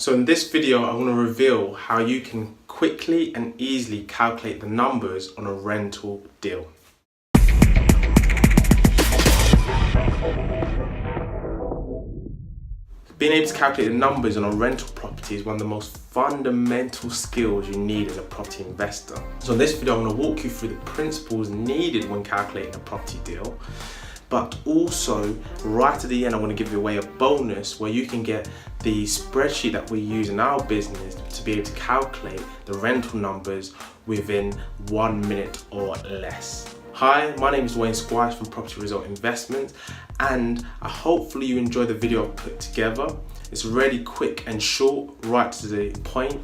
So in this video, I want to reveal how you can quickly and easily calculate the numbers on a rental deal. Being able to calculate the numbers on a rental property is one of the most fundamental skills you need as a property investor. So in this video, I'm going to walk you through the principles needed when calculating a property deal. But also, right at the end, I want to give you away a bonus where you can get the spreadsheet that we use in our business to be able to calculate the rental numbers within 1 minute or less. Hi, my name is Dwayne from Property Result Investments, and hopefully you enjoy the video I've put together. It's really quick and short, right to the point,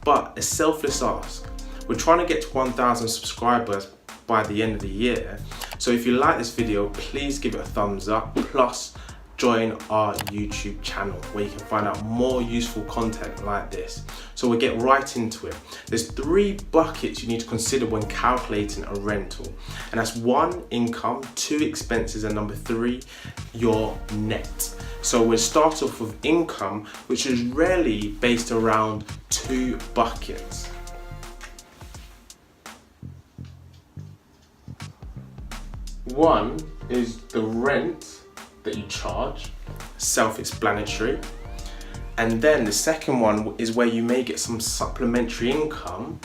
but a selfless ask. We're trying to get to 1,000 subscribers by the end of the year. So if you like this video, please give it a thumbs up, plus join our YouTube channel where you can find out more useful content like this. So we'll get right into it. There's 3 buckets you need to consider when calculating a rental. And that's 1, income, 2, expenses, and number 3, your net. So we'll start off with income, which is really based around 2 buckets. One is the rent that you charge, self-explanatory. And then the second one is where you may get some supplementary income.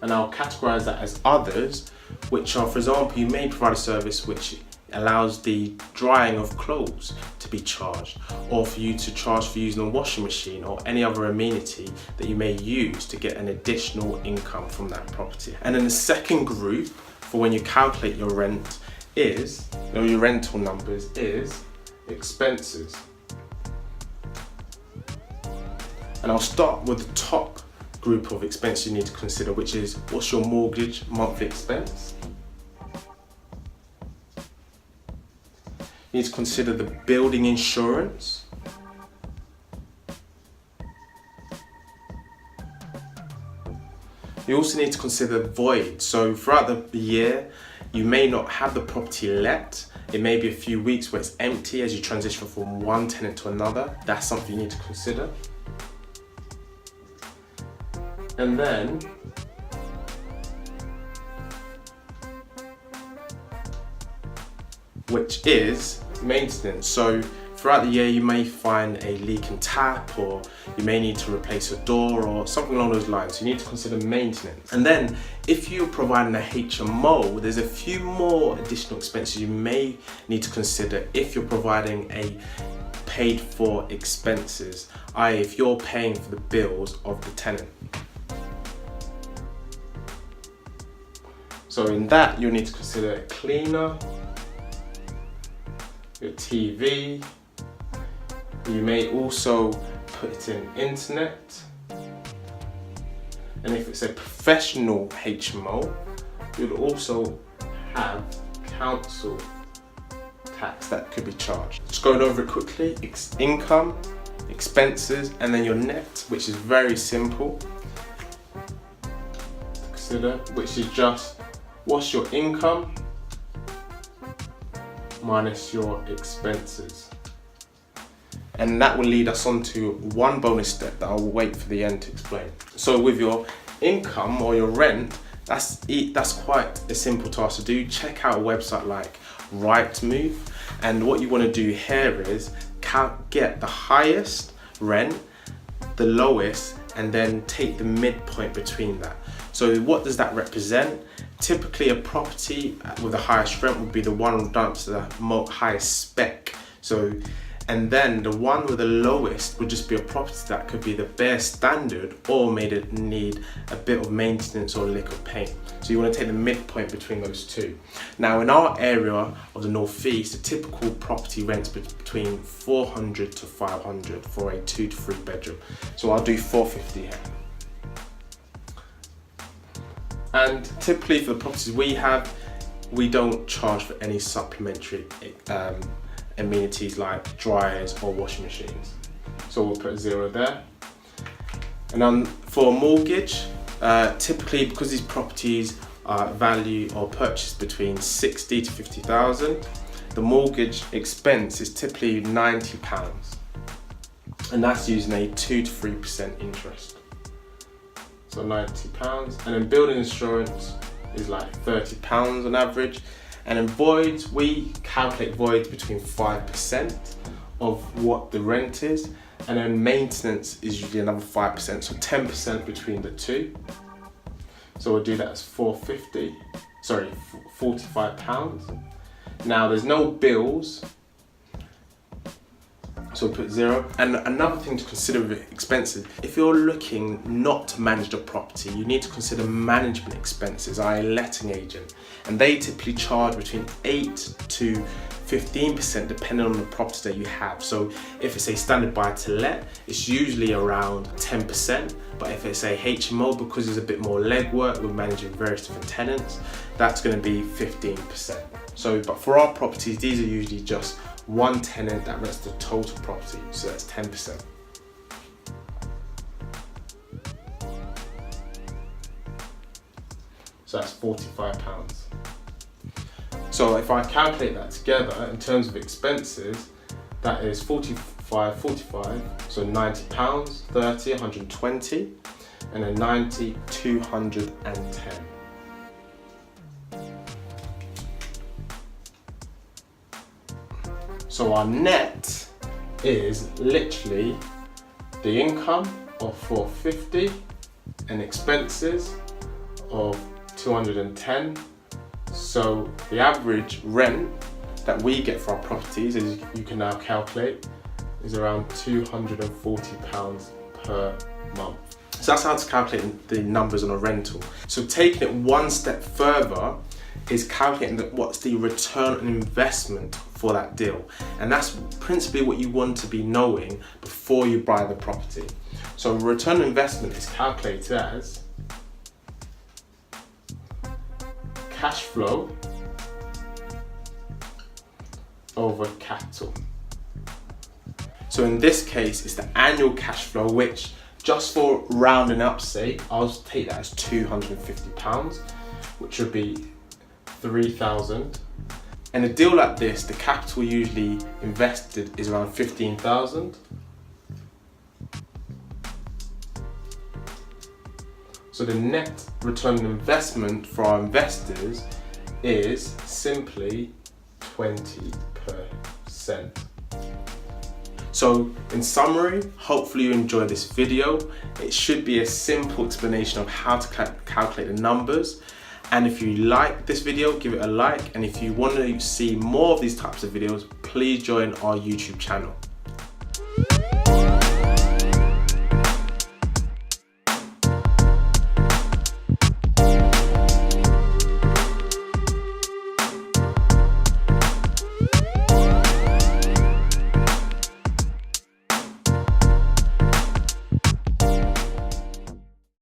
And I'll categorize that as others, which are, for example, you may provide a service which allows the drying of clothes to be charged, or for you to charge for using a washing machine or any other amenity that you may use to get an additional income from that property. And then the second group for when you calculate your rent is, or your rental numbers, is expenses. And I'll start with the top group of expenses you need to consider, which is what's your mortgage monthly expense. You need to consider the building insurance. You also need to consider void. So throughout the year, you may not have the property let. It may be a few weeks where it's empty as you transition from one tenant to another. That's something you need to consider. And then which is maintenance. So throughout the year you may find a leaking tap, or you may need to replace a door or something along those lines. So you need to consider maintenance. And then if you're providing a HMO, there's a few more additional expenses you may need to consider if you're providing a paid for expenses, i.e. if you're paying for the bills of the tenant. So in that you'll need to consider a cleaner, your TV. You may also put in internet. And if it's a professional HMO, you'll also have council tax that could be charged. Just going over it quickly, income, expenses, and then your net, which is very simple to consider, which is just what's your income minus your expenses. And that will lead us on to one bonus step that I'll wait for the end to explain. So with your income or your rent, that's quite a simple task to do. Check out a website like Rightmove, and what you want to do here is get the highest rent, the lowest, and then take the midpoint between that. So what does that represent? Typically a property with the highest rent would be the one done to the highest spec. And then the one with the lowest would just be a property that could be the bare standard or need a bit of maintenance or lick of paint. So you want to take the midpoint between those two. Now in our area of the Northeast, a typical property rents between 400 to 500 for a 2 to 3 bedroom. So I'll do 450 here. And typically for the properties we have, we don't charge for any supplementary amenities like dryers or washing machines. So we'll put 0 there. And then for a mortgage, typically because these properties are value or purchased between 60 to 50,000, the mortgage expense is typically £90, and that's using a 2 to 3% interest. So £90, and then building insurance is like £30 on average. And then voids, we calculate voids between 5% of what the rent is, and then maintenance is usually another 5%, so 10% between the two. So we'll do that as £45. Now there's no bills, so we'll put 0. And another thing to consider with expenses, if you're looking not to manage the property, you need to consider management expenses, i.e. letting agent. And they typically charge between 8 to 15% depending on the property that you have. So if it's a standard buy to let, it's usually around 10%. But if it's a HMO, because there's a bit more legwork with managing various different tenants, that's going to be 15%. So, but for our properties, these are usually just one tenant that rents the total property, so that's 10%. So that's £45. So if I calculate that together in terms of expenses, that is 45, so £90, 30, 120, and then 90, 210. So our net is literally the income of 450 and expenses of 210. So the average rent that we get for our properties, as you can now calculate, is around £240 per month. So that's how to calculate the numbers on a rental. So taking it one step further is calculating what's the return on investment for that deal. And that's principally what you want to be knowing before you buy the property. So return on investment is calculated as cash flow over capital. So in this case, it's the annual cash flow, which just for rounding up sake, I'll take that as £250, which would be 3,000. And a deal like this, the capital usually invested is around 15,000. So the net return on investment for our investors is simply 20%. So in summary, hopefully you enjoyed this video. It should be a simple explanation of how to calculate the numbers. And if you like this video, give it a like. And if you want to see more of these types of videos, please join our YouTube channel.